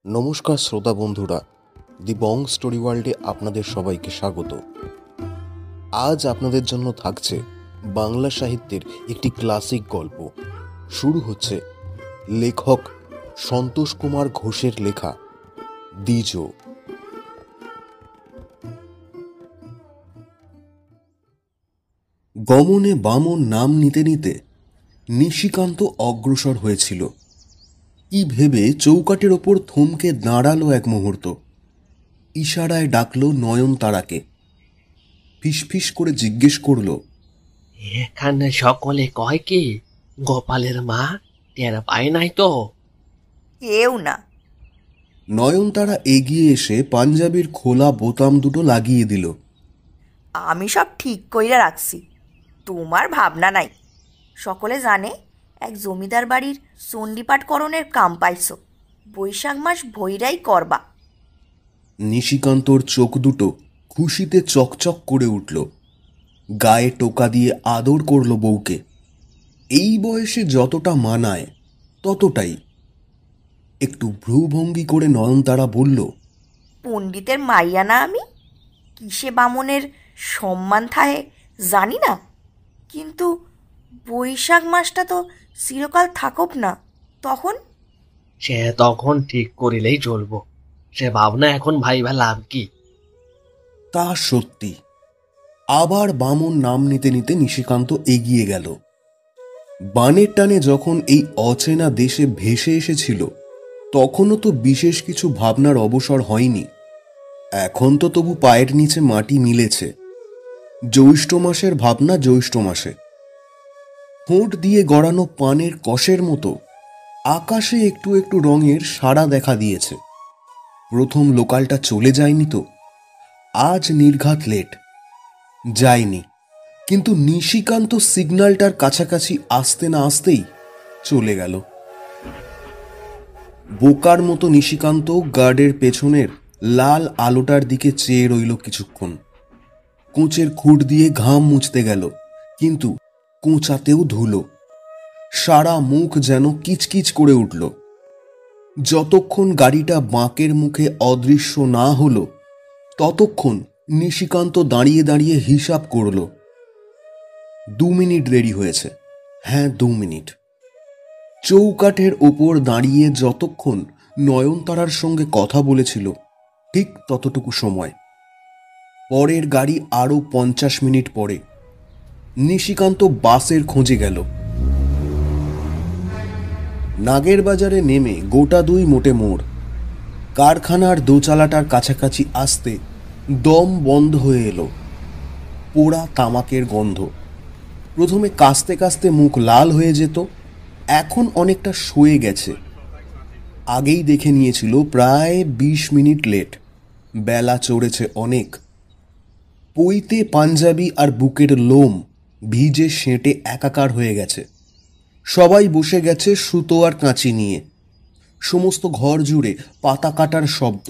নমস্কার শ্রোতা বন্ধুরা, দি বং স্টোরি ওয়ার্ল্ডে আপনাদের সবাইকে স্বাগত। আজ আপনাদের জন্য থাকছে বাংলা সাহিত্যের একটি ক্লাসিক গল্প। শুরু হচ্ছে লেখক সন্তোষ কুমার ঘোষের লেখা দ্বিজ। গমনে বামন নাম নিতে নিতে নিশিকান্ত অগ্রসর হয়েছিল। কি ভেবে চৌকাঠের ওপর থমকে দাঁড়ালো এক মুহূর্ত। ইশারায় ডাকল নয়নতারাকে। ফিসফিস করে জিজ্ঞেস করল, এখানে সকলে কয় কি গোপালের মা টের পায় নাই তো? কেউ না। নয়নতারা এগিয়ে এসে পাঞ্জাবির খোলা বোতাম দুটো লাগিয়ে দিল। আমি সব ঠিক কইরা রাখছি, তোমার ভাবনা নাই। সকলে জানে এক জমিদার বাড়ির চণ্ডীপাঠকরণের কাম পাইছ, বৈশাখ মাস ভৈরাই করবা। নিশিকান্তর চোখ দুটো খুশিতে চকচক করে উঠল। গায়ে টোকা দিয়ে আদর করল বউকে। এই বয়সে যতটা মানায় ততটাই। একটু ভ্রুভঙ্গি করে নয়নতারা বলল, পণ্ডিতের মাইয়া না আমি, কিসে বামনের সম্মান থাহে জানি না, কিন্তু বৈশাখ মাসটা তো চিরকাল থাকুক না, তখন সে তখন ঠিক করিলেই চলবো। সে ভাবনা এখন ভাইবা লাভ কি? তা সত্যি। আবার বামন নাম নিতে নিতে নিশিকান্ত এগিয়ে গেল। বানের টানে যখন এই অচেনা দেশে ভেসে এসেছিল তখনও তো বিশেষ কিছু ভাবনার অবসর হয়নি। এখন তো তবু পায়ের নিচে মাটি মিলেছে। জ্যৈষ্ঠ মাসের ভাবনা জ্যৈষ্ঠ মাসে। ঠোঁট দিয়ে গড়ানো পানের কষের মতো আকাশে একটু একটু রঙের সাড়া দেখা দিয়েছে। প্রথম লোকালটা চলে যায়নি তো? আজ নির্ঘাত লেট যায়নি, কিন্তু নিশিকান্ত সিগন্যালটার কাছাকাছি আসতে না আসতেই চলে গেল। বোকার মতো নিশিকান্ত গার্ডের পেছনের লাল আলোটার দিকে চেয়ে রইল কিছুক্ষণ। কোঁচের খুঁট দিয়ে ঘাম মুছতে গেল, কিন্তু কোঁচাতেও ধুলো। সারা মুখ যেন কিচকিচ করে উঠল। যতক্ষণ গাড়িটা বাঁকের মুখে অদৃশ্য না হলো ততক্ষণ নিশিকান্ত দাঁড়িয়ে দাঁড়িয়ে হিসাব করল। 2 মিনিট দেরি হয়েছে। হ্যাঁ, 2 মিনিট। চৌকাঠের ওপর দাঁড়িয়ে যতক্ষণ নয়নতারার সঙ্গে কথা বলেছিল ঠিক ততটুকু সময়। পরের গাড়ি আরও 50 মিনিট পরে। নিশিকান্ত বাসের খোঁজে গেল। নাগের বাজারে নেমে গোটা 2 মোটে মোড়। কারখানার দোচালাটার কাছাকাছি আসতে দম বন্ধ হয়ে এলো। পোড়া তামাকের গন্ধ। প্রথমে কাস্তে কাস্তে মুখ লাল হয়ে যেত, এখন অনেকটা সয়ে গেছে। আগেই দেখে নিয়েছিল প্রায় 20 মিনিট লেট। বেলা চড়েছে অনেক। পইতে পাঞ্জাবি আর বুকের লোম ভিজে সেঁটে একাকার হয়ে গেছে। সবাই বসে গেছে সুতো আর কাঁচি নিয়ে। সমস্ত ঘর জুড়ে পাতা কাটার শব্দ।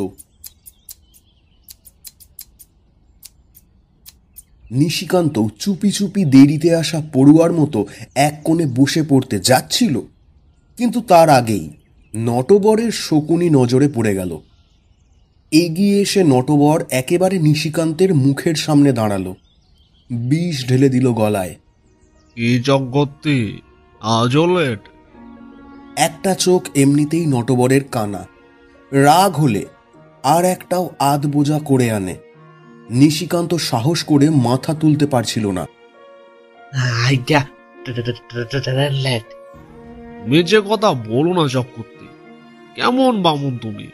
নিশিকান্ত চুপি চুপি দেরিতে আসা পড়ুয়ার মতো এক কোণে বসে পড়তে যাচ্ছিল, কিন্তু তার আগেই নটবরের শকুনি নজরে পড়ে গেল। এগিয়ে এসে নটবর একেবারে নিশিকান্তের মুখের সামনে দাঁড়ালো। বিষ ঢেলে দিল গলায়। কি জগত্তি, আজও লেট? একটা চোখ এমনিতেই নটবরের কানা। রাগ হলে আর একটাও আধ বোঝা করে আনে। নিশিকান্ত সাহস করে মাথা তুলতে পারছিল না। আজ্ঞা, লেট। মেজে কথা বলো না চক্রবর্তী। কেমন বামুন তুমি?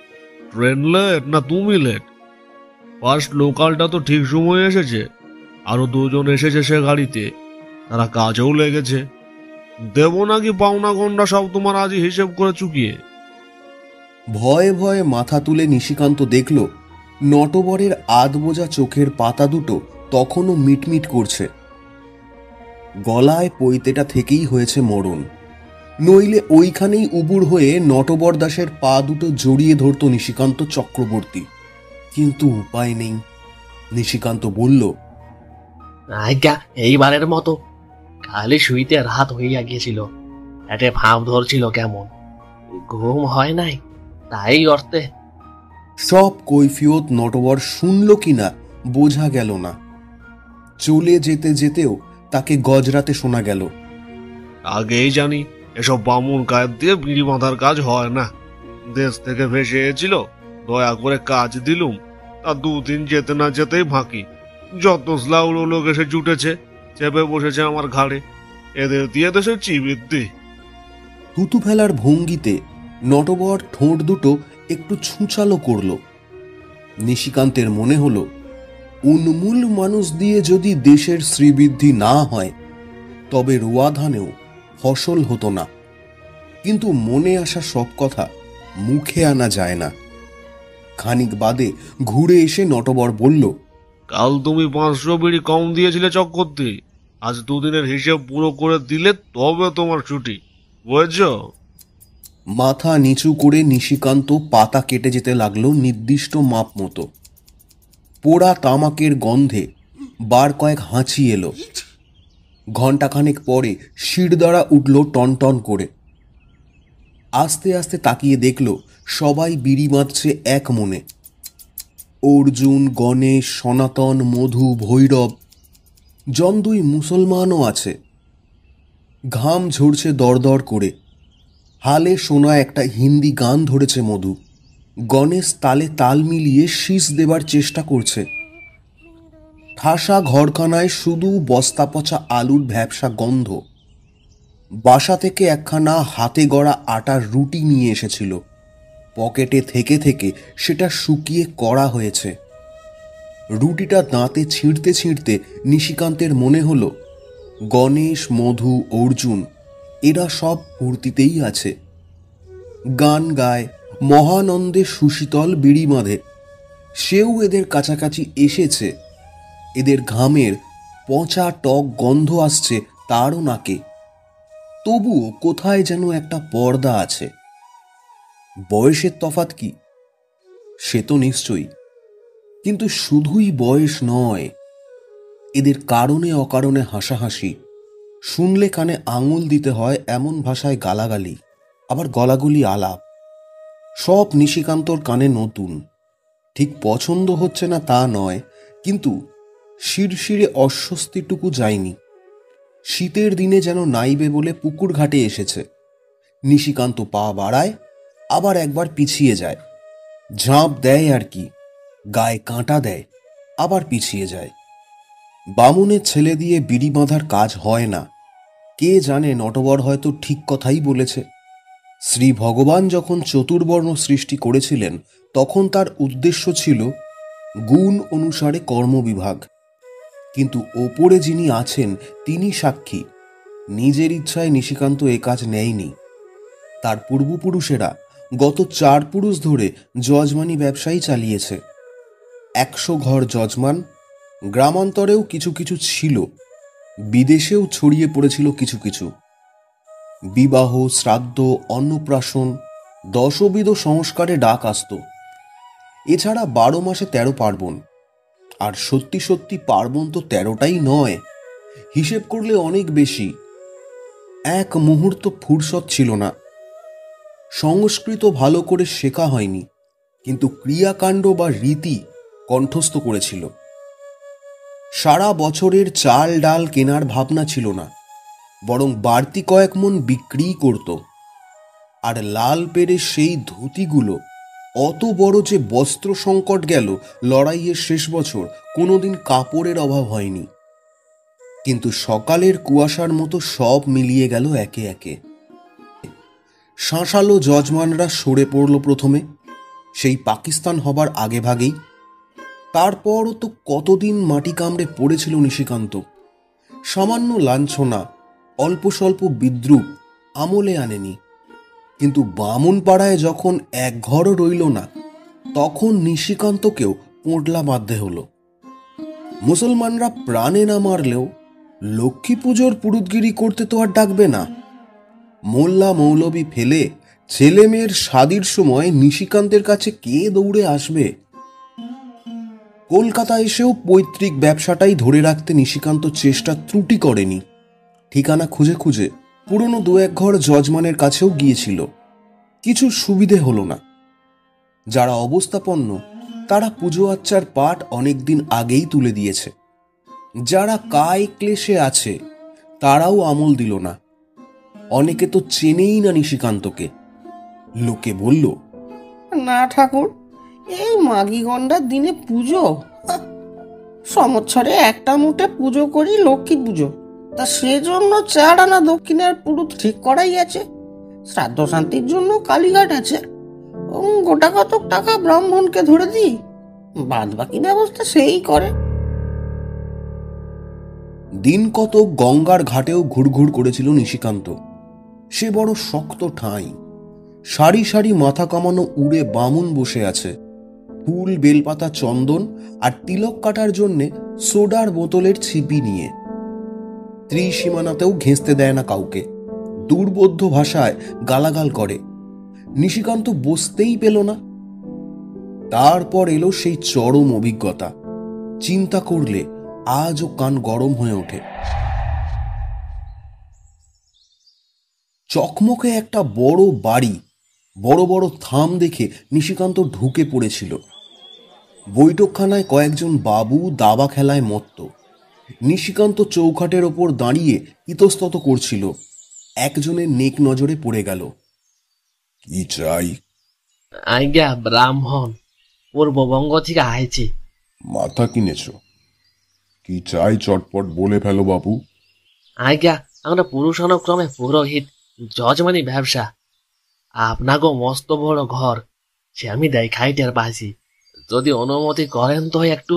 ট্রেন লেট না তুমি লেট? ফার্স্ট লোকালটা তো ঠিক সময়ে এসেছে। আরো 2 জন এসেছে সে গাড়িতে, তারা কাজেও লেগেছে। দেব নাকি পাওনা গন্ডা সব তোমার আজই হিসেব করে চুকিয়ে? ভয়ে ভয়ে মাথা তুলে নিশিকান্ত দেখল নটবরের আধ বোঝা চোখের পাতা দুটো তখনও মিটমিট করছে। গলায় পৈতেটা থেকেই হয়েছে মরণ, নইলে ওইখানেই উবুড় হয়ে নটবর দাসের পা দুটো জড়িয়ে ধরত নিশিকান্ত চক্রবর্তী। কিন্তু উপায় নেই। নিশিকান্ত বলল, আজ্ঞা, এইবারের মতো। খালি শুইতে রাত হইয়া গিয়েছিল, এতে ভাব ধরছিল কেমন, ঘুম হয় নাই। তাই অর্থে সব কৈফিয়ত নটবর শুনল কিনা বোঝা গেল না। চলে যেতে যেতেও তাকে গজরাতে শোনা গেল, আগেই জানি এসব বামুন কায়েত দিয়ে বিড়ি বাঁধার কাজ হয় না। দেশ থেকে ভেসে এসেছিল, দয়া করে কাজ দিলুম, তা 2 দিন যেতে না যেতেই ফাঁকি। যত স্লাউলো লোক এসে জুটেছে, চেপে বসেছে আমার ঘাড়ে। এদের দিয়ে দেশের চিবৃদ্ধি। থুতু ফেলার ভঙ্গিতে নটবর ঠোঁট দুটো একটু ছুঁচালো করল। নিশিকান্তের মনে হলো, উন্মূল মানুষ দিয়ে যদি দেশের শ্রীবৃদ্ধি না হয় তবে রোয়া ধানেও ফসল হতো না। কিন্তু মনে আসা সব কথা মুখে আনা যায় না। খানিক বাদে ঘুরে এসে নটবর বলল, কাল তুমি 500 বিড়ি কম দিয়েছিলে চক্করতি। আজ 2 দিনের হিসেব পুরো করে দিলে তবে তোমার ছুটি, বুঝেছ? মাথা নিচু করে নিশিকান্ত পাতা কেটে যেতে লাগলো নির্দিষ্ট মাপ মতো। পোড়া তামাকের গন্ধে বার কয়েক হাঁচি এলো। ঘণ্টাখানেক পরে শিরদাঁড়া উঠল টনটন করে। আস্তে আস্তে তাকিয়ে দেখল সবাই বিড়ি বাঁধছে এক মনে। অর্জুন, গণেশ, সনাতন, মধু, ভৈরব, জন 2 মুসলমানও আছে। ঘাম ঝরছে দরদর করে। হালে শোনা একটা হিন্দি গান ধরেছে মধু। গণেশ তালে তাল মিলিয়ে শীষ দেবার চেষ্টা করছে। ঠাসা ঘরখানায় শুধু বস্তা পচা আলুর ভ্যাপসা গন্ধ। বাসা থেকে একখানা হাতে গড়া আটার রুটি নিয়ে এসেছিল। পকেটে থেকে থেকে সেটা শুকিয়ে কড়া হয়েছে। রুটিটা দাঁতে ছিঁড়তে ছিঁড়তে নিশিকান্তের মনে হলো, গণেশ, মধু, অর্জুন এরা সব ফুর্তিতেই আছে। গান গায়, মহানন্দে সুশীতল বিড়ি বাঁধে। সেও এদের কাছাকাছি এসেছে। এদের ঘামের পচা টক গন্ধ আসছে তারও নাকে। তবুও কোথায় যেন একটা পর্দা আছে। বয়সের তফাৎ কি? সে তো নিশ্চয়ই, কিন্তু শুধুই বয়স নয়, এদের কারণে অকারণে হাসাহাসি, শুনলে কানে আঙুল দিতে হয় এমন ভাষায় গালাগালি, আবার গলাগলি আলাপ, সব নিশিকান্তর কানে নতুন। ঠিক পছন্দ হচ্ছে না তা নয়, কিন্তু শিরশিরে অস্বস্তিটুকু যায়নি। শীতের দিনে যেন নাইবে বলে পুকুর ঘাটে এসেছে। নিশিকান্ত পা বাড়ায়, আবার একবার পিছিয়ে যায়। ঝাঁপ দেয় আর কি, গায়ে কাঁটা দেয়, আবার পিছিয়ে যায়। বামুনের ছেলে দিয়ে বিড়ি বাঁধার কাজ হয় না। কে জানে, নটবর হয়তো ঠিক কথাই বলেছে। শ্রী ভগবান যখন চতুর্বর্ণ সৃষ্টি করেছিলেন তখন তার উদ্দেশ্য ছিল গুণ অনুসারে কর্মবিভাগ। কিন্তু ওপরে যিনি আছেন তিনি সাক্ষী, নিজের ইচ্ছায় নিশিকান্ত এ কাজ নেয়নি। তার পূর্বপুরুষেরা গত 4 পুরুষ ধরে যজমানি ব্যবসায়ী চালিয়েছে। 100 ঘর যজমান, গ্রামান্তরেও কিছু কিছু ছিল, বিদেশেও ছড়িয়ে পড়েছিল কিছু কিছু। বিবাহ, শ্রাদ্ধ, অন্নপ্রাশন, 10বিধ সংস্কারে ডাক আসত। এছাড়া 12 মাসে 13 পার্বণ। আর সত্যি সত্যি পার্বণ তো 13টাই নয়, হিসেব করলে অনেক বেশি। এক মুহূর্ত ফুরসত ছিল না। সংস্কৃত ভালো করে শেখা হয়নি, কিন্তু ক্রিয়াকাণ্ড বা রীতি কণ্ঠস্থ করেছিল। সারা বছরের চাল ডাল কেনার ভাবনা ছিল না, বরং বাড়তি কয়েক মন বিক্রি করত। আর লাল পেরে সেই ধুতিগুলো অত বড় যে বস্ত্র সংকট গেল লড়াইয়ের শেষ বছর, কোনোদিন কাপড়ের অভাব হয়নি। কিন্তু সকালের কুয়াশার মতো সব মিলিয়ে গেল একে একে। শাঁসালো যজমানরা সরে পড়ল প্রথমে, সেই পাকিস্তান হবার আগে ভাগেই। তারপরও তো কতদিন মাটি কামড়ে পড়েছিল নিশিকান্ত। সামান্য লাঞ্ছনা, অল্প স্বল্প বিদ্রুপ আমলে আনেনি। কিন্তু বামুন পাড়ায় যখন এক ঘরও রইল না, তখন নিশিকান্তকেও পোঁটলা বাঁধতে হলো। মুসলমানরা প্রাণে না মারলেও লক্ষ্মী পুজোর পুরুতগিরি করতে তো আর ডাকবে না। মোল্লা মৌলবি ফেলে ছেলে মেয়ের শাদির সময় নিশিকান্তের কাছে কে দৌড়ে আসবে? কলকাতা এসেও পৈতৃক ব্যবসাটাই ধরে রাখতে নিশিকান্ত চেষ্টা ত্রুটি করেনি। ঠিকানা খুঁজে খুঁজে পুরনো 2-1 ঘর যজমানের কাছেও গিয়েছিল, কিছু সুবিধে হলো না। যারা অবস্থাপন্ন তারা পুজো আচ্চার পাঠ অনেকদিন আগেই তুলে দিয়েছে। যারা কায় ক্লেশে আছে তারাও আমল দিল না। অনেকে তো চেনেই না নিশিকান্তকে। লোকে বলল, না ঠাকুর, এই মাঘী গন্ডার দিনে পুজো, সমৎসরে একটা মুঠে পুজো করি লক্ষ্মী পুজো, তা সেজন্য 4 আনা দক্ষিণের পুরুত ঠিক করাই আছে। শ্রাদ্ধ শান্তির জন্য কালীঘাট আছে, গোটা কতক টাকা ব্রাহ্মণকে ধরে দিই, বাদ বাকি ব্যবস্থা সেই করে। দিন কত গঙ্গার ঘাটেও ঘুরঘুর করেছিল নিশিকান্ত। সে বড় শক্ত ঠাঁই। সারি সারি মাথা কামানো উড়ে বামুন বসে আছে, ফুল, বেলপাতা, চন্দন আর তিলক কাটার জন্যে সোডার বোতলের ছিপি নিয়ে। ত্রিসীমানাতেও ঘেঁষতে দেয় না কাউকে, দুর্বোধ্য ভাষায় গালাগাল করে। নিশিকান্ত বসতেই পেল না। তারপর এলো সেই চরম অভিজ্ঞতা। চিন্তা করলে আজও কান গরম হয়ে ওঠে। চকমকে একটা বড় বাড়ি, বড় বড় থাম দেখে নিশিকান্ত ঢুকে পড়েছিল। বৈঠকখানায় কয়েকজন বাবু দাবা খেলায় মত্ত। নিশিকান্ত চৌখাটের ওপর দাঁড়িয়ে ইতস্তত করছিল। একজনের নেক নজরে পড়ে গেল। কি চাই? আজ্ঞা, ব্রাহ্মণ পূর্ববঙ্গ থেকে আইছি। মাথা কিনেছ? কি চাই চটপট বলে ফেলো বাবু। আজ্ঞা, আমরা পুরুষানুক্রমে পুরোহিত, যজমানি ব্যবসা। আপনাকেও মস্ত বড় ঘর, সে আমি দেখাইতে পাইছি। যদি অনুমতি করেন তো একটু।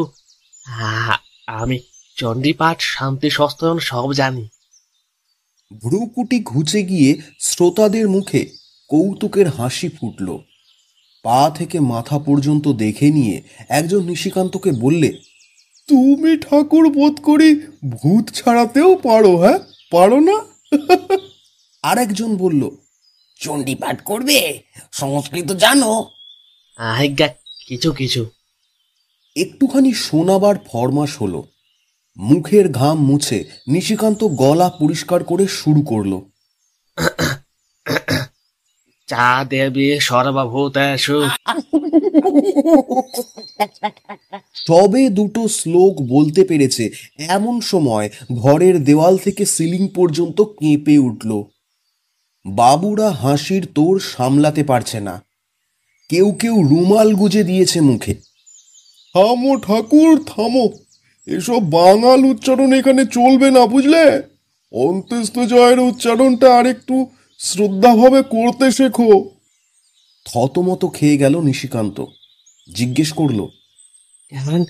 আমি চণ্ডীপাঠ, শান্তি সস্তয়ন সব জানি। ভ্রুকুটি ঘুচে গিয়ে শ্রোতাদের মুখে কৌতুকের হাসি ফুটল। পা থেকে মাথা পর্যন্ত দেখে নিয়ে একজন নিশিকান্তকে বললে, তুমি ঠাকুর বোধ করি ভূত ছাড়াতেও পারো? হ্যাঁ, পারো না? আরেকজন বলল, চণ্ডীপাঠ করবে? সংস্কৃত জানো? আজ্ঞা, কিছু কিছু। একটুখানি শোনাবার ফরমাস হলো। মুখের ঘাম মুছে নিশিকান্ত গলা পরিষ্কার করে শুরু করলো। চা দেবী সর্বভূতেষু। সবে দুটো শ্লোক বলতে পেরেছে এমন সময় ঘরের দেওয়াল থেকে সিলিং পর্যন্ত কেঁপে উঠল। বাবুরা হাসির তোর সামলাতে পারছে না। কেউ কেউ রুমাল গুজে দিয়েছে মুখে। থামো ঠাকুর, থামো, এসব বাঙাল উচ্চারণ এখানে চলবে না, বুঝলে? অন্ত্যেষ্ট জয়ের উচ্চারণটা আরেকটু শ্রদ্ধাভাবে করতে শেখো। থতমত খেয়ে গেল নিশিকান্ত। জিজ্ঞেস করল, কেমন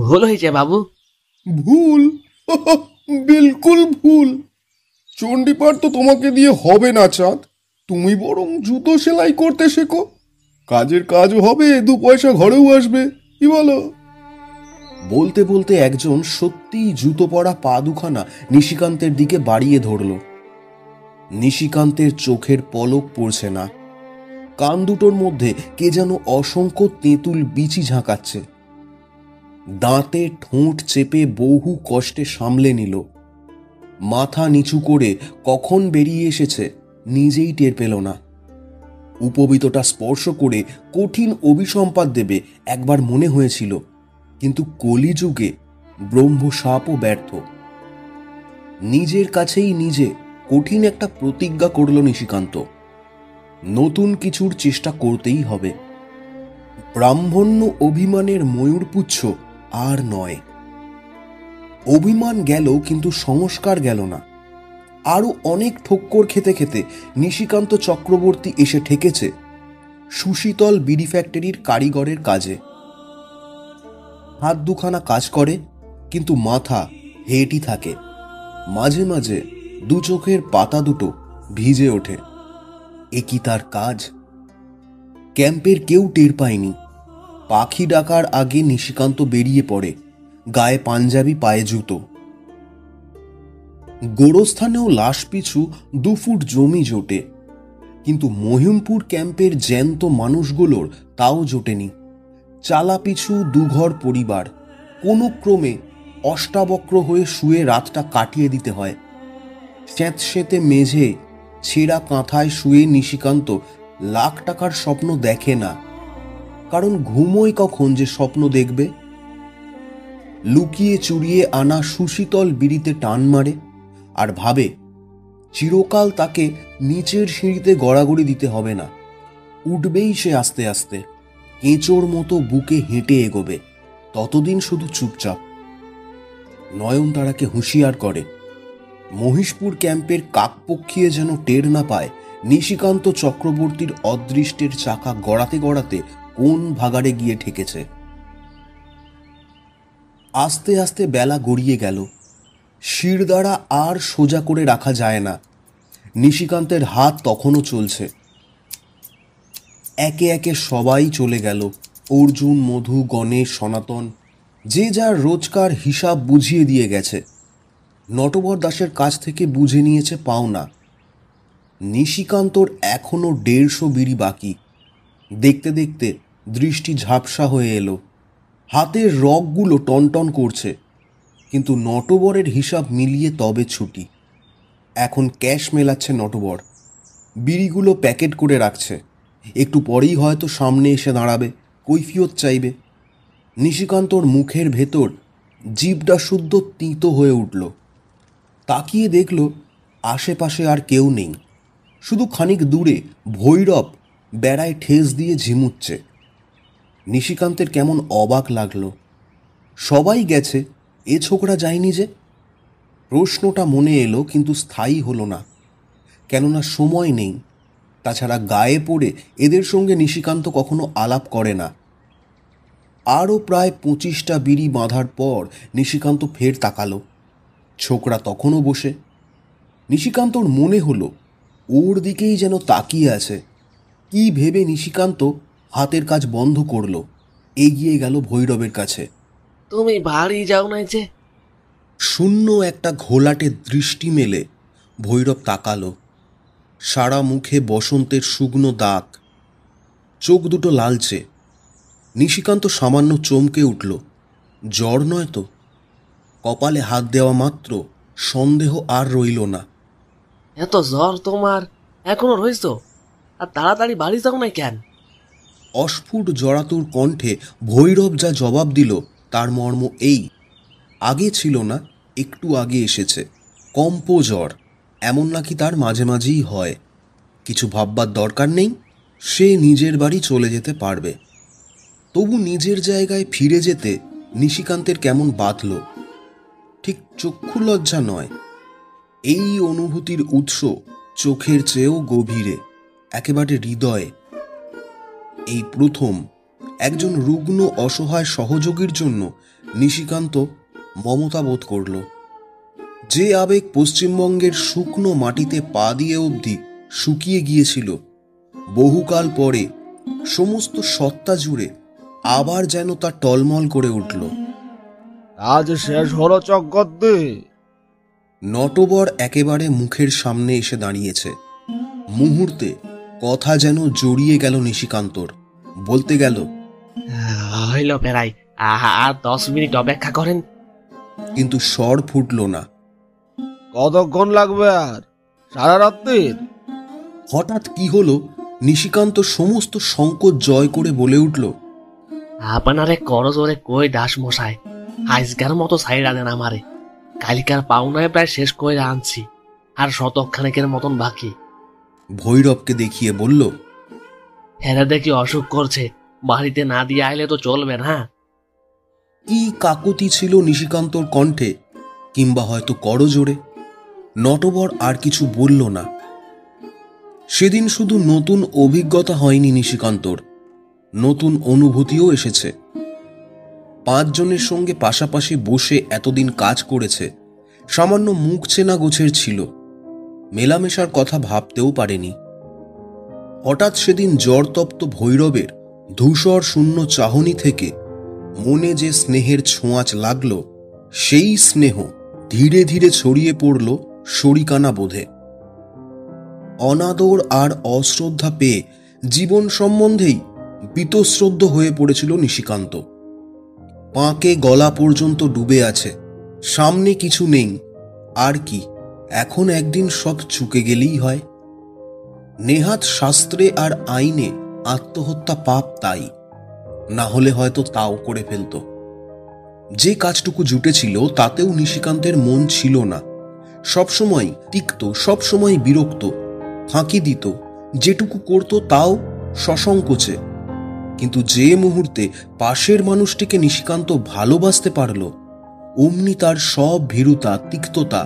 ভুল হয়েছে বাবু? ভুল? বিলকুল ভুল। চণ্ডীপাঠ তো তোমাকে দিয়ে হবে না চাঁদ। তুমি বরং জুতো সেলাই করতে শেখো। কাজের কাজও হবে, 2 পয়সা ঘরেও আসবে। কি বলো? বলতে বলতে একজন সত্যিই জুতো পরা পা দুখানা নিশিকান্তের দিকে বাড়িয়ে ধরল। নিশিকান্তের চোখের পলক পড়ছে না। কান দুটোর মধ্যে কে যেন অসংখ্য তেঁতুল বিচি ঝাঁকাচ্ছে। দাঁতে ঠোঁট চেপে বহু কষ্টে সামলে নিল। মাথা নিচু করে কখন বেরিয়ে এসেছে নিজেই টের পেল না। উপবিতটা স্পর্শ করে কঠিন অভিসম্পাদ দেবে একবার মনে হয়েছিল, কিন্তু কলিযুগে ব্রহ্মসাপও ব্যর্থ। নিজের কাছেই নিজে কঠিন একটা প্রতিজ্ঞা করল নিশিকান্ত। নতুন কিছুর চেষ্টা করতেই হবে। ব্রাহ্মণ্য অভিমানের ময়ূরপুচ্ছ আর নয়। অভিমান গেল, কিন্তু সংস্কার গেল না। আরো অনেক ঠক্কর খেতে খেতে নিশিকান্ত চক্রবর্তী এসে ঠেকেছে সুশীতল বিড়ি ফ্যাক্টরির কারিগরের কাজে। হাত দুখানা কাজ করে, কিন্তু মাথা হেঁটই থাকে। মাঝে মাঝে 2 চোখের পাতা দুটো ভিজে ওঠে। এ কি তার কাজ? ক্যাম্পের কেউ টের পায়নি। পাখি ডাকার আগে নিশিকান্ত বেরিয়ে পড়ে, গায়ে পাঞ্জাবি, পায়ে জুতো। গোরস্থানেও লাশ পিছু 2 ফুট জমি জোটে, কিন্তু মহিমপুর ক্যাম্পের জ্যান্ত মানুষগুলোর তাও জোটেনি। চালা পিছু 2 ঘর পরিবার। কোনো ক্রমে অষ্টাবক্র হয়ে শুয়ে রাতটা কাটিয়ে দিতে হয়। স্যাঁতসেঁতে মেঝে, ছেঁড়া কাঁথায় শুয়ে নিশিকান্ত লাখ টাকার স্বপ্ন দেখে না। কারণ ঘুমোয় কখন যে স্বপ্ন দেখবে। লুকিয়ে চুরিয়ে আনা সুশীতল বিড়িতে টান মারে আর ভাবে চিরকাল তাকে নিচের সিঁড়িতে গড়াগড়ি দিতে হবে না, উঠবেই সে আস্তে আস্তে, কেঁচোর মতো বুকে হেঁটে এগোবে, ততদিন শুধু চুপচাপ। নয়নতারাকে হুঁশিয়ার করে, মহিষপুর ক্যাম্পের কাকপক্ষিয়ে যেন টের না পায় নিশিকান্ত চক্রবর্তীর অদৃষ্টের চাকা গড়াতে গড়াতে কোন ভাগাড়ে গিয়ে ঠেকেছে। আস্তে আস্তে বেলা গড়িয়ে গেল। শিরদাঁড়া আর সোজা করে রাখা যায় না। নিশিকান্তের হাত তখনও চলছে। একে একে সবাই চলে গেল। অর্জুন, মধু, গণেশ, সনাতন, যে যার রোজকার হিসাব বুঝিয়ে দিয়ে গেছে। নটবর দাসের কাছ থেকে বুঝে নিয়েছে পাওনা। নিশিকান্তর এখনো 150 বিড়ি বাকি। দেখতে দেখতে দৃষ্টি ঝাপসা হয়ে এলো। হাতের রগগুলো টনটন করছে, কিন্তু নটবরের হিসাব মিলিয়ে তবে ছুটি। এখন ক্যাশ মেলাচ্ছে নটবর। বিড়িগুলো প্যাকেট করে রাখছে। একটু পরেই হয়তো সামনে এসে দাঁড়াবে, কৈফিয়ত চাইবে। নিশিকান্তর মুখের ভেতর জিভটা শুদ্ধ তিতো হয়ে উঠল। তাকিয়ে দেখল আশেপাশে আর কেউ নেই। শুধু খানিক দূরে ভৈরব বেড়ায় ঠেস দিয়ে ঝিমুচ্ছে। নিশিকান্তের কেমন অবাক লাগলো। সবাই গেছে, এ ছোকরা যায়নি যে? প্রশ্নটা মনে এলো, কিন্তু স্থায়ী হলো না, কেননা সময় নেই। তাছাড়া গায়ে পড়ে এদের সঙ্গে নিশিকান্ত কখনো আলাপ করে না। আরও প্রায় 25টা বিড়ি বাঁধার পর নিশিকান্ত ফের তাকালো। ছোকরা তখনও বসে। নিশিকান্তর মনে হলো ওর দিকেই যেন তাকিয়ে আছে। কি ভেবে নিশিকান্ত হাতের কাজ বন্ধ করলো, এগিয়ে গেল ভৈরবের কাছে। তুমি বাড়ি যাও নাই যে? শূন্য একটা ঘোলাটে দৃষ্টি মেলে ভৈরব তাকালো। সারা মুখে বসন্তের শুকনো দাগ, চোখ দুটো লালচে। নিশিকান্ত সামান্য চমকে উঠল। জ্বর নয় তো? কপালে হাত দেওয়া মাত্র সন্দেহ আর রইল না। এত জ্বর তোমার এখনো রইছ? আর তাড়াতাড়ি বাড়ি যাও নাই কেন? অস্ফুট জড়াতুর কণ্ঠে ভৈরব যা জবাব দিল তার মর্ম এই, আগে ছিল না, একটু আগে এসেছে। কম্প জ্বর, এমন নাকি তার মাঝে মাঝেই হয়। কিছু ভাববার দরকার নেই, সে নিজের বাড়ি চলে যেতে পারবে। তবু নিজের জায়গায় ফিরে যেতে নিশিকান্তের কেমন বাঁধল। ঠিক চক্ষু লজ্জা নয়, এই অনুভূতির উৎস চোখের চেয়েও গভীরে, একেবারে হৃদয়ে। এই প্রথম একজন রুগ্ন অসহায় সহযোগীর জন্য নিশিকান্ত মমতা বোধ করল। যে আবেগ পশ্চিমবঙ্গের শুকনো মাটিতে পা দিয়ে অবধি শুকিয়ে গিয়েছিল, বহুকাল পরে সমস্ত সত্তা জুড়ে আবার যেন তা টলমল করে উঠল। আজ শেষ হলো চক্রবর্তী। নটবর একেবারে মুখের সামনে এসে দাঁড়িয়েছে। মুহূর্তে কথা যেন জড়িয়ে গেল নিশিকান্তর। বলতে গেল, হইল প্রায়, আর 10 মিনিট অপেক্ষা করেন। কিন্তু স্বর ফুটল না। কতক্ষণ লাগবে আর? সারা রাত্রির? হঠাৎ কি হলো, নিশিকান্ত সমস্ত সংকোচ জয় করে বলে উঠল, আপনারে করজোরে কই দাস মশাই, আজকার মতো সাইডা দেন আমারে। কালিকার পাওনায় প্রায় শেষ করে আনছি, আর শতকখানেকের মতন বাকি। ভৈরবকে দেখিয়ে বলল, হেরা দেখি অসুখ করছে, বাড়িতে না দিয়ে আইলে তো চলবে না। কি কাকুতি ছিল নিশিকান্তর কণ্ঠে, কিংবা হয়তো করজোরে। নটবর আর কিছু বলল না। সেদিন শুধু নতুন অভিজ্ঞতা হয়নি নিশিকান্তর, নতুন অনুভূতিও এসেছে। 5 জনের সঙ্গে পাশাপাশি বসে এতদিন কাজ করেছে, সামান্য মুখ চেনা গোছের ছিল, মেলামেশার কথা ভাবতেও পারেনি। হঠাৎ সেদিন জ্বরতপ্ত ভৈরবের ধূসর শূন্য চাহনি থেকে মনে যে স্নেহের ছোঁয়াচ লাগল, সেই স্নেহ ধীরে ধীরে ছড়িয়ে পড়ল শরিকানা বোধে। অনাদর আর অশ্রদ্ধা পেয়ে জীবন সম্বন্ধেই বীতশ্রদ্ধ হয়ে পড়েছিল নিশিকান্ত। পাঁকে গলা পর্যন্ত ডুবে আছে, সামনে কিছু নেই। আর কি, এখন একদিন সব চুকে গেলেই হয়। নেহাত শাস্ত্রে আর আইনে আত্মহত্যা পাপ, তাই না হলে হয়তো তাও করে ফেলত। যে কাজটুকু জুটেছিল তাতেও নিশিকান্তের মন ছিল না। সবসময় তিক্ত, সবসময় বিরক্ত, ফাঁকি দিত, যেটুকু করত তাও সসংকোচে। কিন্তু যে মুহূর্তে পাশের মানুষটিকে নিশিকান্ত ভালোবাসতে পারল, অমনি তার সব ভীরুতা, তিক্ততা,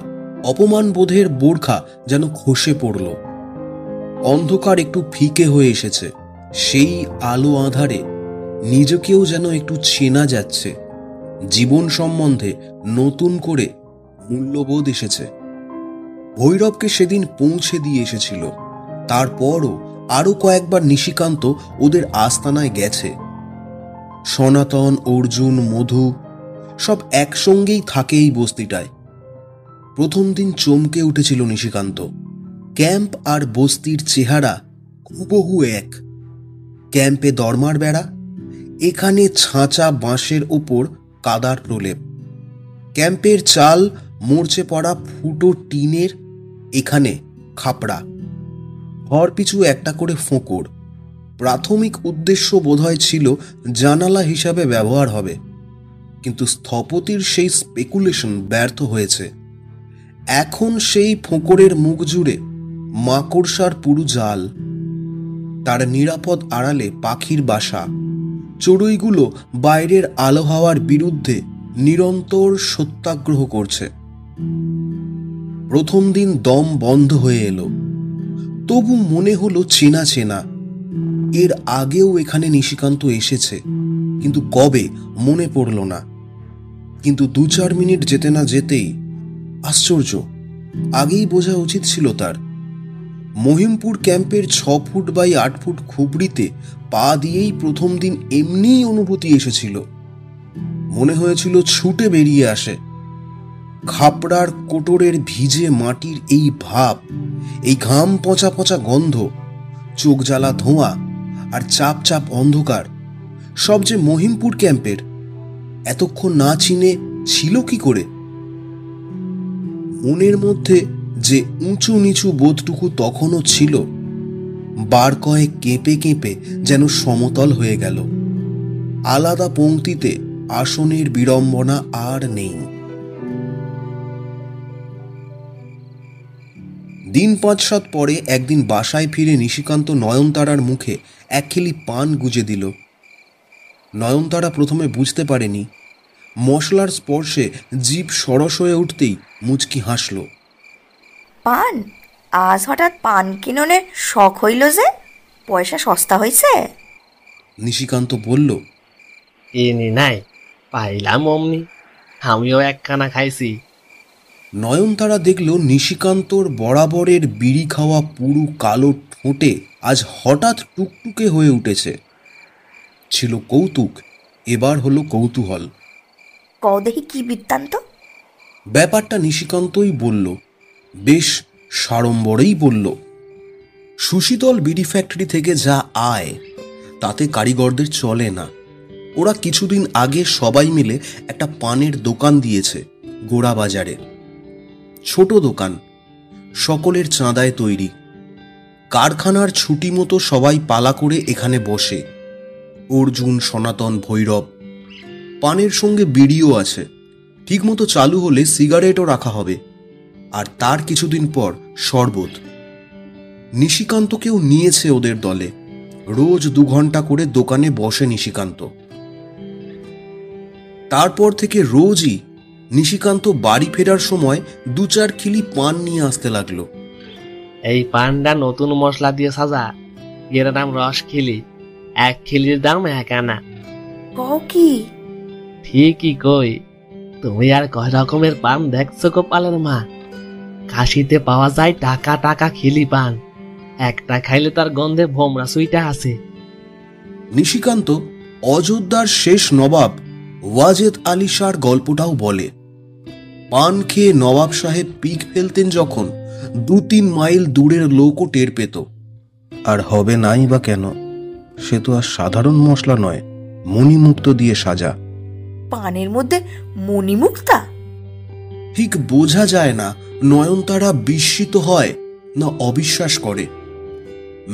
অপমান বোধের বোরখা যেন খসে পড়ল। অন্ধকার একটু ফিকে হয়ে এসেছে, সেই আলো আঁধারে নিজেকেও যেন একটু চেনা যাচ্ছে। জীবন সম্বন্ধে নতুন করে মূল্যবোধ এসেছে। ভৈরবকে সেদিন পৌঁছে দিয়ে এসেছিল, তারপরও আরো কয়েকবার নিশিকান্ত ওদের আস্তানায় গেছে। সনাতন, অর্জুন, মধু সব একসঙ্গেই থাকে এই বস্তিটায়। প্রথম দিন চমকে উঠেছিল নিশিকান্ত। ক্যাম্প আর বস্তির চেহারা হুবহু এক। ক্যাম্পে দরমার বেড়া, এখানে ছাঁচা বাঁশের ওপর কাদার প্রলেপ। ক্যাম্পের চাল মরচে পড়া ফুটো টিনের, এখানে খাপড়া। ঘর পিছু একটা করে ফোঁকর। প্রাথমিক উদ্দেশ্য বোধহয় ছিল জানালা হিসাবে ব্যবহার হবে, কিন্তু স্থপতির সেই স্পেকুলেশন ব্যর্থ হয়েছে। এখন সেই ফোঁকরের মুখ জুড়ে মাকড়সার পুরু জাল। তার নিরাপদ আড়ালে পাখির বাসা। চড়ুইগুলো বাইরের আলো হাওয়ার বিরুদ্ধে নিরন্তর সত্যাগ্রহ করছে। প্রথম দিন দম বন্ধ হয়ে এলো, তবু মনে হলো চেনা চেনা। এর আগেও এখানে নিশিকান্ত এসেছে, কিন্তু কবে মনে পড়ল না। কিন্তু 2-4 মিনিট যেতে না যেতেই আশ্চর্য, আগেই বোঝা উচিত ছিল তার। মহিমপুর ক্যাম্পের 6 ফুট বাই 8 ফুট খুবড়িতে পা দিয়েই প্রথম দিন এমনিই অনুভূতি এসেছিল। মনে হয়েছিল ছুটে বেরিয়ে আসে। খাপড়ার কোটরের ভিজে মাটির এই ভাব, এই ঘাম পচা পচা গন্ধ, চোখ জ্বালা ধোঁয়া আর চাপ চাপ অন্ধকার, সব যে মহিমপুর ক্যাম্পের। এতক্ষণ না চিনে ছিল কি করে? মনের মধ্যে যে উঁচু নিচু বোধটুকু তখনও ছিল, বার কয়েক কেঁপে কেঁপে যেন সমতল হয়ে গেল। আলাদা পংক্তিতে আসনের বিড়ম্বনা আর নেই। দিন 5-7 পরে একদিন বাসায় ফিরে নিশিকান্ত নয়নতারার মুখে একখিলি পান গুজে দিল। নয়নতারা প্রথমে বুঝতে পারেনি। মশলার স্পর্শে জিভ সরস হয়ে উঠতেই মুচকি হাসল। পান? আজ হঠাৎ পান কিননের শখ হইল যে? পয়সা সস্তা হয়েছে? নিশিকান্ত বলল, এনি নাই, পাইলাম অমনি, আমিও একখানা খাইছি। নয়নতারা দেখল নিশিকান্তর বরাবরের বিড়ি খাওয়া পুরু কালো ঠোঁটে আজ হঠাৎ টুকটুকে হয়ে উঠেছে। ছিল কৌতুক, এবার হলো কৌতূহল। কও দেখি কি বৃত্তান্ত? ব্যাপারটা নিশিকান্তই বলল, বেশ সাড়ম্বরেই বলল। সুশীতল বিড়ি ফ্যাক্টরি থেকে যা আয় তাতে কারিগরদের চলে না। ওরা কিছুদিন আগে সবাই মিলে একটা পানের দোকান দিয়েছে গোড়া বাজারে। ছোট দোকান, সকলের চাঁদায় তৈরি। কারখানার ছুটি মতো সবাই পালা করে এখানে বসে। অর্জুন, সনাতন, ভৈরব। পানের সঙ্গে বিড়িও আছে। ঠিকমতো চালু হলে সিগারেটও রাখা হবে, আর তার কিছুদিন পর শরবত। নিশিকান্তকেও নিয়েছে ওদের দলে। রোজ 2 ঘন্টা করে দোকানে বসে নিশিকান্ত। তারপর থেকে রোজই নিশিকান্ত বাড়ি ফেরার সময় 2-4 খিলি পান নিয়ে আসতে লাগলো। এই পানটা নতুন মশলা দিয়ে সাজা, এর নাম রসখিলি। 1 খিলির দাম 1 আনা। কও কি? ঠিকই কই। তুমি আর কয় রকমের পান দেখছো গোপালের মা? কাশিতে পাওয়া যায় টাকা টাকা খিলি পান, একটা খাইলে তার গন্ধে ভোমরা সুইটা আছে। নিশিকান্ত অযোধ্যার শেষ নবাব ওয়াজেদ আলী শাহর গল্পটাও বলে। পান খেয়ে নবাব সাহেব পিক ফেলতেন যখন, 2-3 মাইল দূরের লোকও টের পেত। আর হবে নাই বা কেন? সে তো আর সাধারণ মশলা নয়, মণিমুক্ত দিয়ে সাজা। পানের মধ্যে মণিমুক্তা? ঠিক বোঝা যায় না নয়নতারা বিস্মিত হয় না অবিশ্বাস করে।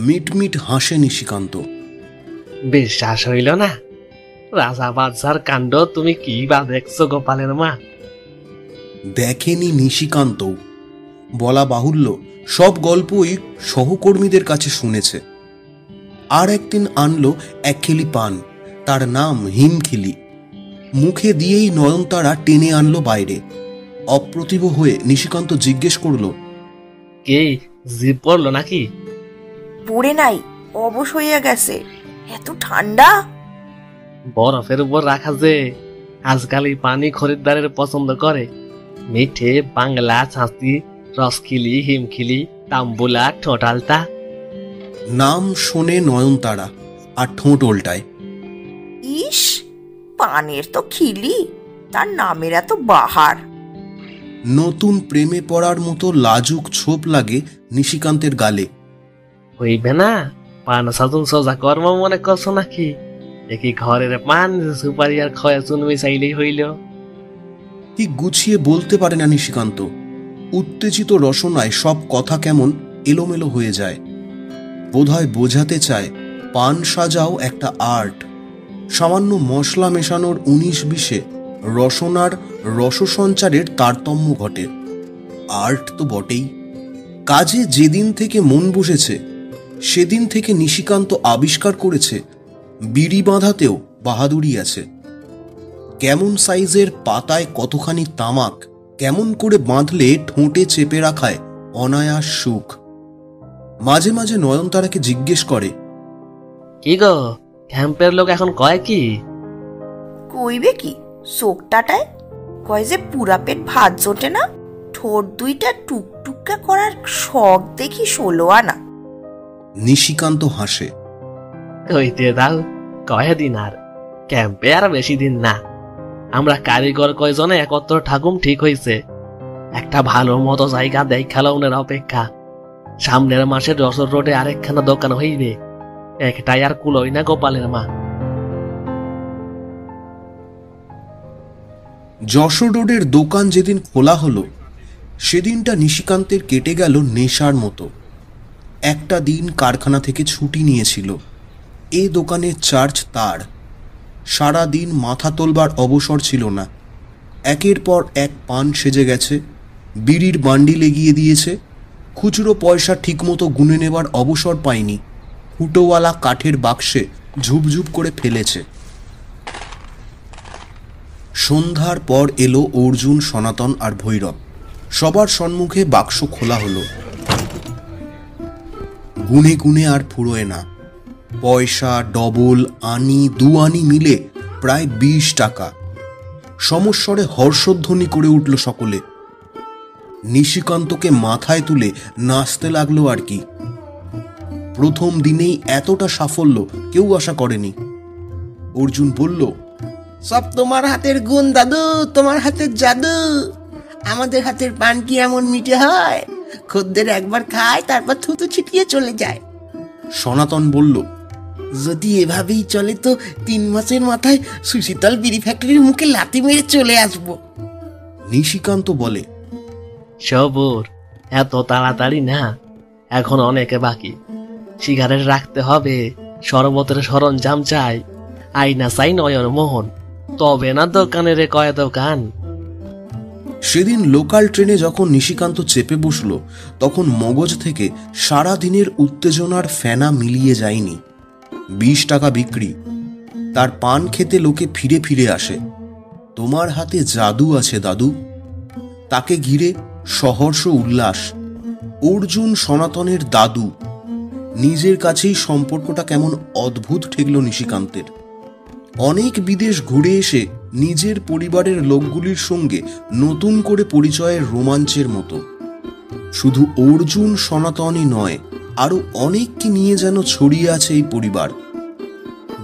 মিটমিট হাসে নিশিকান্ত। বিশ্বাস হইল না? রাজা বাদশার কাণ্ড তুমি কি বা দেখছো গোপালের মা? দেখেনি নিশিকান্ত। বলা বাহুল্য, সব গল্পই সহকর্মীদের কাছে শুনেছে। আর একদিন আনলো এক খিলি পান, তার নাম হিমখিলি। মুখে দিয়েই নয়নতারা টেনে আনলো বাইরে। অপ্রতিভ হয়ে নিশিকান্ত জিজ্ঞেস করলো, কে জিভ পড়লো নাকি? পড়ে নাই, অবশ হইয়া গেছে। এত ঠান্ডা। বরফের উপর রাখা যে আজকাল এই পানি খরিদ্দারের পছন্দ করে। মিঠে বাংলা ছাঁচি, রসখিলি, হিমখিলি, তাম্বুলা, ঠোঁটালতা। নাম শোনে নয়নতারা আর ঠোঁট ওল্টায়। ইস, পানের তো খিলি, তার নামের এত বাহার। নতুন প্রেমে পড়ার মতো লাজুক ছোপ লাগে নিশিকান্তের গালে। হইবে না? পান সাধন সোজা কর্ম মনে করছো নাকি? দেখি ঘরের পান সুপারি আর খয়া চুন মিশাইলেই হইল। ঠিক গুছিয়ে বলতে পারে না নিশিকান্ত। উত্তেজিত রসনায় সব কথা কেমন এলোমেলো হয়ে যায়। বোধহয় বোঝাতে চায় পান সাজাও একটা আর্ট। সামান্য মশলা মেশানোর 19-20-এ রসনার রসসঞ্চারের তারতম্য ঘটে। আর্ট তো বটেই। কাজে যেদিন থেকে মন বসেছে সেদিন থেকে নিশিকান্ত আবিষ্কার করেছে বিড়ি বাঁধাতেও বাহাদুরি আছে। কেমন সাইজের পাতায় কতখানি তামাক, কেমন করে বাঁধলে ঠোঁটে চেপে রাখায় অনায়াস সুখ। মাঝে মাঝে নয়নতারাকে জিজ্ঞেস করে, কি গো, ক্যাম্পের লোক এখন কয় কি? কইবে কি, শোকটাটায় কয় যে পুরা পেট ভাত জোটে না। ঠোঁট দুইটা টুকটুকা করার শখ দেখি 16 আনা। নিশিকান্ত হাসে। কইতে দাও, কয়দিন আর, ক্যাম্পে আর বেশি দিন না। আমরা কারিগর কয়জনে একত্র ঠাকুম ঠিক হইছে। একটা ভালো মতো জায়গা দেখালনের অপেক্ষা। সামনের মাসে যশোর রোডে আরেকখানা দোকান হইবে। একটাই আর কুলোই না গোপালের মা। যশোর রোডের দোকান যেদিন খোলা হলো সেদিনটা নিশিকান্তের কেটে গেল নেশার মতো। একটা দিন কারখানা থেকে ছুটি নিয়েছিল। এ দোকানের চার্জ তার। সারা দিন মাথা তোলবার অবসর ছিল না। একের পর এক পান সেজে গেছে, বিড়ির বান্ডিল এগিয়ে দিয়েছে, খুচরো পয়সা ঠিকমতো গুনে নেবার অবসর পায়নি। ফুটোওয়ালা কাঠের বাক্সে ঝুপঝুপ করে ফেলেছে। সন্ধ্যার পর এলো অর্জুন, সনাতন আর ভৈরব। সবার সম্মুখে বাক্স খোলা হলো। গুনে গুনে আর ফুরোয় না। পয়সা ডবল, আনি 2 আনি মিলে প্রায় 20 টাকা। সমস্বরে হর্ষধ্বনি করে উঠল সকলে। নিশিকান্তকে মাথায় তুলে নাচতে লাগলো আর কি। প্রথম দিনেই এতটা সাফল্য কেউ আশা করেনি। অর্জুন বলল, সব তোমার হাতের গুণ দাদু, তোমার হাতের জাদু। আমাদের হাতের পান কি এমন মিঠে হয়? খদ্দের একবার খায়, তারপর থুতু ছিটিয়ে চলে যায়। সনাতন বলল, যদি এভাবেই চলে তো 3 মাসের মাথায় সুশীতল বিড়ি ফ্যাক্টরির মুখে লাথি মেরে চলে আসবো। নিশিকান্ত বলে, সবুর, এত তাড়াতাড়ি না, এখন অনেকে বাকি। সিগারেট রাখতে হবে, শরবতের সরঞ্জাম চাই, আইনা চাই নয়ন মোহন, তবে না দোকানের কয় দোকান। সেদিন লোকাল ট্রেনে যখন নিশিকান্ত চেপে বসল তখন মগজ থেকে সারা দিনের উত্তেজনার ফেনা মিলিয়ে যায়নি। 20 টাকা বিক্রি। তার পান খেতে লোকে ফিরে ফিরে আসে। তোমার হাতে জাদু আছে দাদু। তাকে ঘিরে সহর্ষ উল্লাস। অর্জুন সনাতনের দাদু। নিজের কাছেই সম্পর্কটা কেমন অদ্ভুত ঠেকল নিশিকান্তের। অনেক বিদেশ ঘুরে এসে নিজের পরিবারের লোকগুলির সঙ্গে নতুন করে পরিচয়ের রোমাঞ্চের মতো। শুধু অর্জুন সনাতনই নয়, আরো অনেককে নিয়ে যেন ছড়িয়ে আছে এই পরিবার।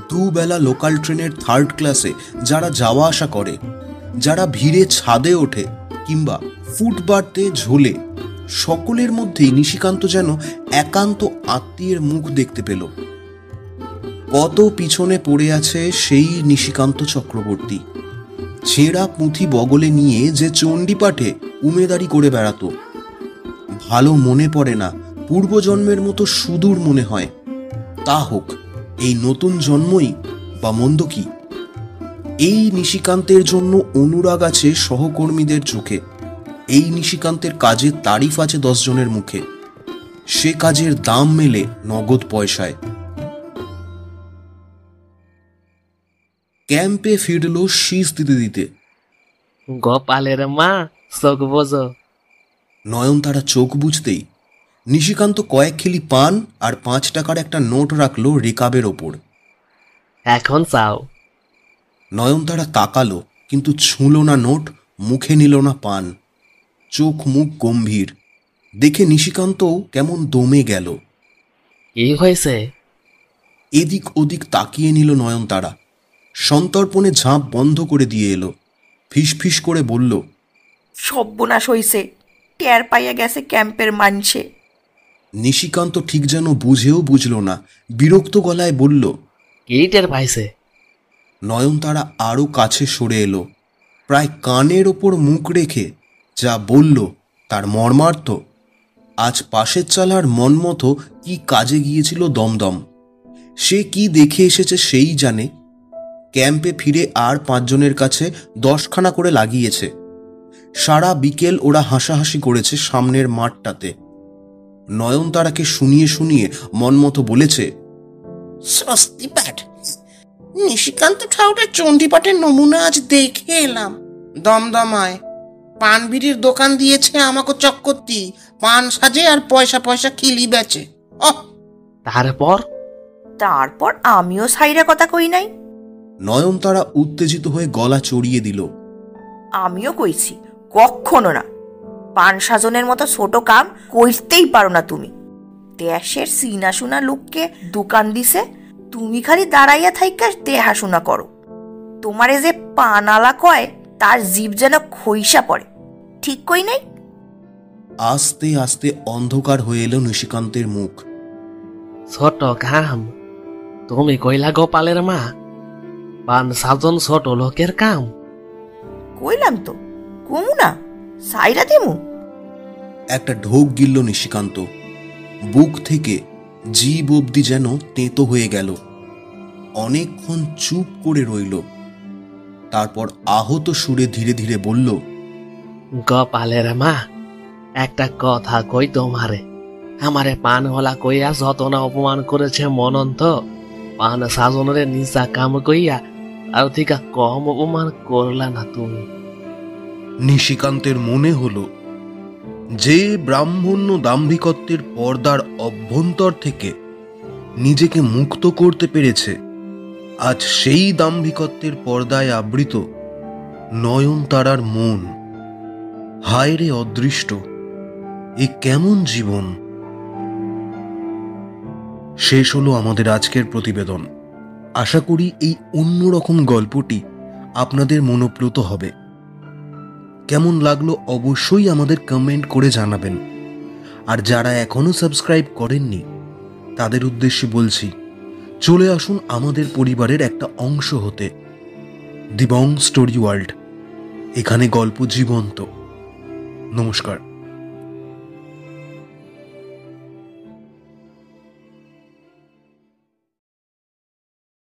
দুবেলা লোকাল ট্রেনের 3rd ক্লাসে যারা যাওয়া আসা করে, যারা ভিড়ে ছাদে ওঠে কিংবা ফুটবাতে ঝোলে, সকলের মধ্যেই নিশিকান্ত যেন একান্ত আত্মীয়ের মুখ দেখতে পেল। কত পিছনে পড়ে আছে সেই নিশিকান্ত চক্রবর্তী। ছেঁড়া পুঁথি বগলে নিয়ে যে চণ্ডীপাঠে উমেদারি করে বেড়াতো। ভালো মনে পড়ে না, পূর্বজন্মের মতো সুদূর মনে হয়। তা হোক, এই নতুন জন্মই বা মন্দ কি, এই নিশিকান্তের জন্য অনুরাগ আছে সহকর্মীদের চোখে, এই নিশিকান্তের কাজের তারিফ আছে 10 জনের মুখে, সে কাজের দাম মেলে নগদ পয়সায়। ক্যাম্পে ফিরল শীষ দিতে দিতে। গোপালের মা চোখ বোঝো। নয়নতারা চোখ বুঝতেই নিশিকান্ত কয়েক খিলি পান আর 5 টাকার একটা নোট রাখলো রেকাবের ওপর। এখন চাও। নয়নতারা তাকালো, কিন্তু ছুঁল না নোট, মুখে নিল না পান। চোখ মুখ গম্ভীর দেখে নিশিকান্তও কেমন দমে গেল। কি হয়েছে? এদিক ওদিক তাকিয়ে নিল নয়নতারা, সন্তর্পণে ঝাঁপ বন্ধ করে দিয়ে এলো। ফিসফিস করে বলল, সর্বনাশ হইছে, টের পাইয়া গেছে ক্যাম্পের মানছে। নিশিকান্ত ঠিক যেন বুঝেও বুঝল না, বিরক্ত গলায় বলল, কি টের পাইছে? নয়নতারা আরও কাছে সরে এলো, প্রায় কানের ওপর মুখ রেখে যা বলল তার মর্মার্থ। আজ পাশের চালার মনমতো কি কাজে গিয়েছিল দমদম, সে কি দেখে এসেছে সেই জানে। ক্যাম্পে ফিরে আর 5 জনের কাছে 10খানা করে লাগিয়েছে। সারা বিকেল ওরা হাসাহাসি করেছে সামনের মাঠটাতে। নয়নতারাকে শুনিয়ে শুনিয়ে মনমতো বলেছে, স্বস্তি পাঠ, নিশিকান্ত ঠাউরের চণ্ডীপাঠের নমুনা আজ দেখে এলাম। দমদমায় পান বিড়ির দোকান দিয়েছে আমাকে চক্করতি, পান সাজে আর পয়সা পয়সা খিলি বেচে। তারপর আমিও সাইরা কথা কই নাই। নয়নতারা উত্তেজিত হয়ে গলা চড়িয়ে দিল, আমিও কইছি কখনো না। পান সাজনের মতো ছোট কাম করতেই পারো না তুমি। দেশের চিনা শোনা লোককে দোকান দিছে, তুমি খালি দাঁড়াইয়া থাইকা দেহাশোনা করো। তোমারে যে পানালা কয় তার জীব যেন খইসা পড়ে। ঠিক কই নাই? আস্তে আস্তে অন্ধকার হয়ে এলো নিশিকান্তের মুখ। ছোট কাম? তুমি কইলা গোপালের মা পান সাজন ছোট লোকের কাম? কইলাম তো, কমু না, সাইরা দিমু। একটা ঢোক গিলল নিশিকান্ত, বুক থেকে জিভ অবধি যেন তেঁতো হয়ে গেল। অনেকক্ষণ চুপ করে রইল, তারপর আহত সুরে ধীরে ধীরে বলল, গোপালের মা, একটা কথা কই তোমারে। আমারে পানওয়ালা কইয়া যত না অপমান করেছে মনন্ত, পান সাজনের নিশা কাম কইয়া আর থেকে কম অপমান করলা না তুমি। নিশিকান্তের মনে হলো যে ব্রাহ্মণ্য দাম্ভিকত্বের পর্দার অভ্যন্তর থেকে নিজেকে মুক্ত করতে পেরেছে, আজ সেই দাম্ভিকত্বের পর্দায় আবৃত নয়নতারার মন। হায় রে অদৃষ্ট, এ কেমন জীবন! শেষ হলো আমাদের আজকের প্রতিবেদন। আশা করি এই অন্যরকম গল্পটি আপনাদের মনোপ্লুত হবে। কেমন লাগলো অবশ্যই আমাদের কমেন্ট করে জানাবেন। আর যারা এখনো সাবস্ক্রাইব করেননি তাদের উদ্দেশ্যে বলছি, চলে আসুন আমাদের পরিবারের একটা অংশ হতে। দিবং স্টোরি ওয়ার্ল্ড, এখানে গল্প জীবন্ত। নমস্কার।